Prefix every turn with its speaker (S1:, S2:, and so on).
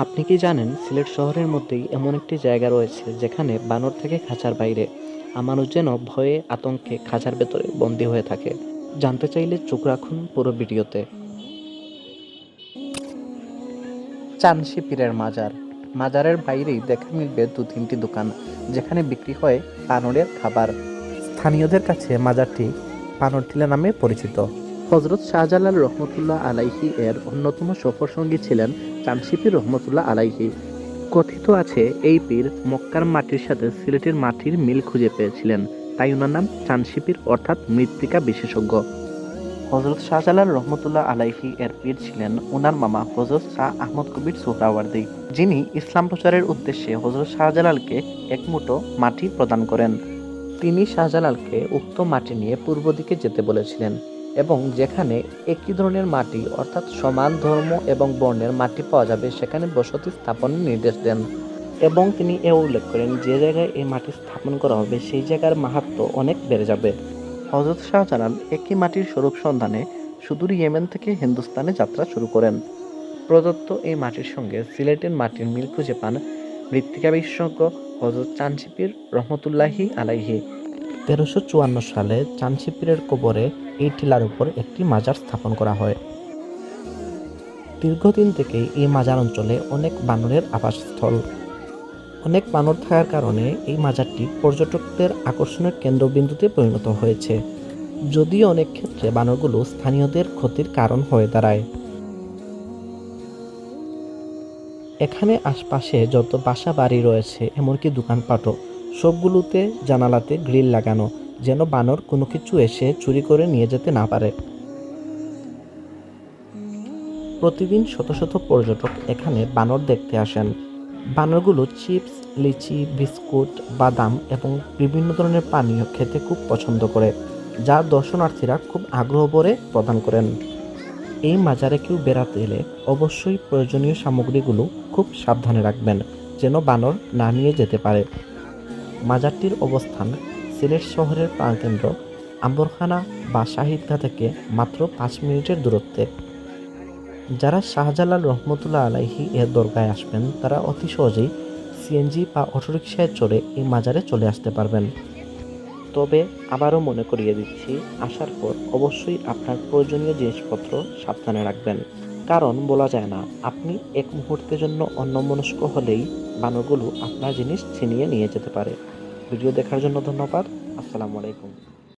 S1: আপনি কি জানেন সিলেট শহরের মধ্যেই এমন একটি জায়গা রয়েছে যেখানে বানর থেকে খাঁচার বাইরে মানুষ যেন ভয়ে আতঙ্কে খাঁচার ভেতরে বন্দী হয়ে থাকে। জানতে চাইলে চোখ রাখুন পুরো ভিডিওতে। চানশি পীরের মাজার। মাজারের বাইরেই দেখা মিলবে দু তিনটি দোকান যেখানে বিক্রি হয় বানরের খাবার। স্থানীয়দের কাছে মাজারটি বানরটিলা নামে পরিচিত। হজরত শাহজালাল রহমতুল্লাহ আলাইহি এর অন্যতম সফর সঙ্গী ছিলেন চানশি পীর রহমতুল্লাহ আলাইহি। কথিত আছে এই পীর মক্কার মাটির সাথে সিলেটের মাটির মিল খুঁজে পেয়েছিলেন, তাই ওনার নাম চানশি পীর অর্থাৎ মৃত্তিকা বিশেষজ্ঞ। হজরত শাহজালাল রহমতুল্লাহ আলাইহি এর পীর ছিলেন ওনার মামা হজরত শাহ আহমদ কবির সোহরাওয়ার্দী, যিনি ইসলাম প্রচারের উদ্দেশ্যে হজরত শাহজালালকে এক মুঠো মাটি প্রদান করেন। তিনি শাহজালালকে উক্ত মাটি নিয়ে পূর্ব দিকে যেতে বলেছিলেন এবং যেখানে একই ধরনের মাটি অর্থাৎ সমান ধর্ম এবং বর্ণের মাটি পাওয়া যাবে সেখানে বসতি স্থাপনের নির্দেশ দেন। এবং তিনি এও উল্লেখ করেন যে জায়গায় এই মাটি স্থাপন করা হবে সেই জায়গার মাহাত্ম্য অনেক বেড়ে যাবে। হজরত শাহজালাল একই মাটির স্বরূপ সন্ধানে সুদূর ইয়েমেন থেকে হিন্দুস্তানে যাত্রা শুরু করেন। প্রদত্ত এই মাটির সঙ্গে সিলেটের মাটির মিল খুঁজে পান মৃত্তিকা বিশেষজ্ঞ হজরত চানশি পীর রহমতুল্লাহি আলাইহি। 1354 সালে চানশি পীরের কবরে এই টিলার উপর একটি মাজার স্থাপন করা হয়। দীর্ঘদিন থেকেই এই মাজার অঞ্চলে অনেক বানরের আবাসস্থল। অনেক বানর থাকার কারণে এই মাজারটি পর্যটকদের আকর্ষণের কেন্দ্রবিন্দুতে পরিণত হয়েছে, যদিও অনেক ক্ষেত্রে বানরগুলো স্থানীয়দের ক্ষতির কারণ হয়ে দাঁড়ায়। এখানে আশপাশে যত বাসা বাড়ি রয়েছে এমনকি দোকানপাটও, সবগুলোতে জানালাতে গ্রিল লাগানো, যেন বানর কোনো কিছু এসে চুরি করে নিয়ে যেতে না পারে। প্রতিদিন শত শত পর্যটক এখানে বানর দেখতে আসেন। বানরগুলো চিপস, লিচি, বিস্কুট, বাদাম এবং বিভিন্ন ধরনের পানীয় খেতে খুব পছন্দ করে, যা দর্শনার্থীরা খুব আগ্রহ ভরে প্রদান করেন। এই মাজারে কেউ বেড়াতে এলে অবশ্যই প্রয়োজনীয় সামগ্রীগুলো খুব সাবধানে রাখবেন যেন বানর না নিয়ে যেতে পারে। মাজারটির অবস্থান সিলেট শহরের প্রাণকেন্দ্র আম্বরখানা বা শাহিদগাঁ থেকে মাত্র 5 মিনিটের দূরত্বে। যারা শাহজালাল রহমতুল্লাহ আলাইহি এর দরগায় আসবেন তারা অতি সহজেই সিএনজি বা অটোরিকশায় চড়ে এই মাজারে চলে আসতে পারবেন। তবে আবারও মনে করিয়ে দিচ্ছি, আসার পর অবশ্যই আপনার প্রয়োজনীয় জিনিসপত্র সাবধানে রাখবেন, কারণ বলা যায় না, আপনি এক মুহূর্তের জন্য অন্যমনস্ক হলেই বানরগুলো আপনার জিনিস ছিনিয়ে নিয়ে যেতে পারে। ভিডিও দেখার জন্য ধন্যবাদ। আসসালামু আলাইকুম।